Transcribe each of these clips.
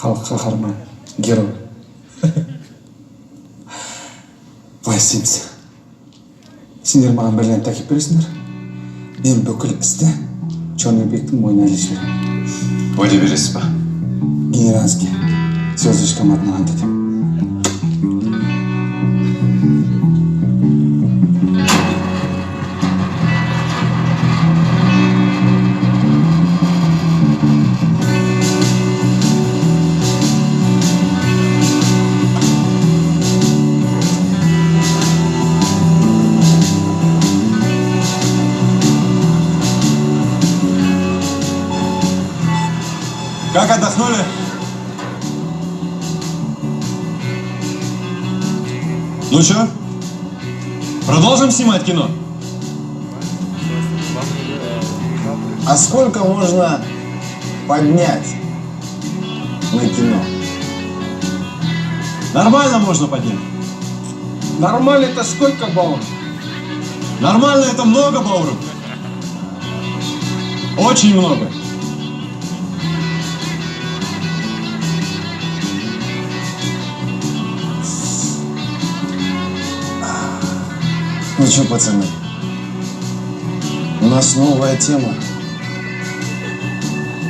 халық қаһарман, герой. Былай істейміз. Сендер маған бірлән тәкеп бересіңдер. Мен бүкіл істі Чернобектің мойнына іле жіберемін. Уәде бересіз ба? Генеральский звездочкам атынан ант етемін. Как отдохнули? Ну что, продолжим снимать кино? А сколько можно поднять на кино? Нормально можно поднять. Нормально это сколько, Баун? Нормально это много, Бауров. Очень много. Ну что, пацаны, у нас новая тема.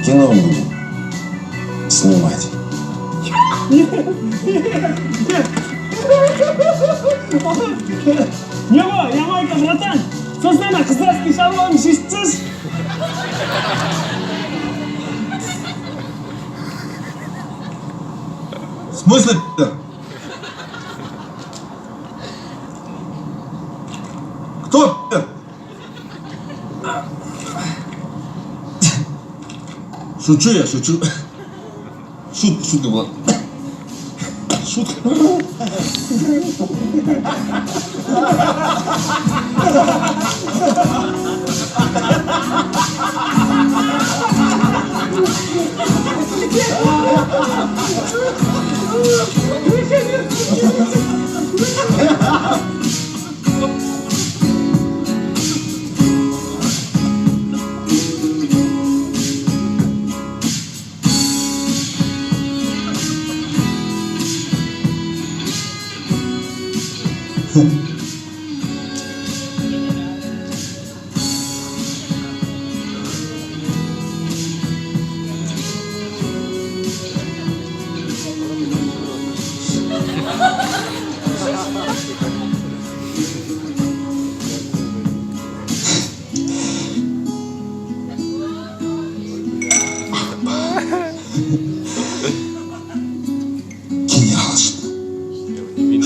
Кино будем снимать. Я Майка, братан! Сознана, кыздарский шалом, шишчиш! В смысле, пи***? Кто, пи***? Шучу я, шучу. Шутка была. Шутка. Гениалшын.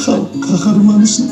Халық қаһарманысың.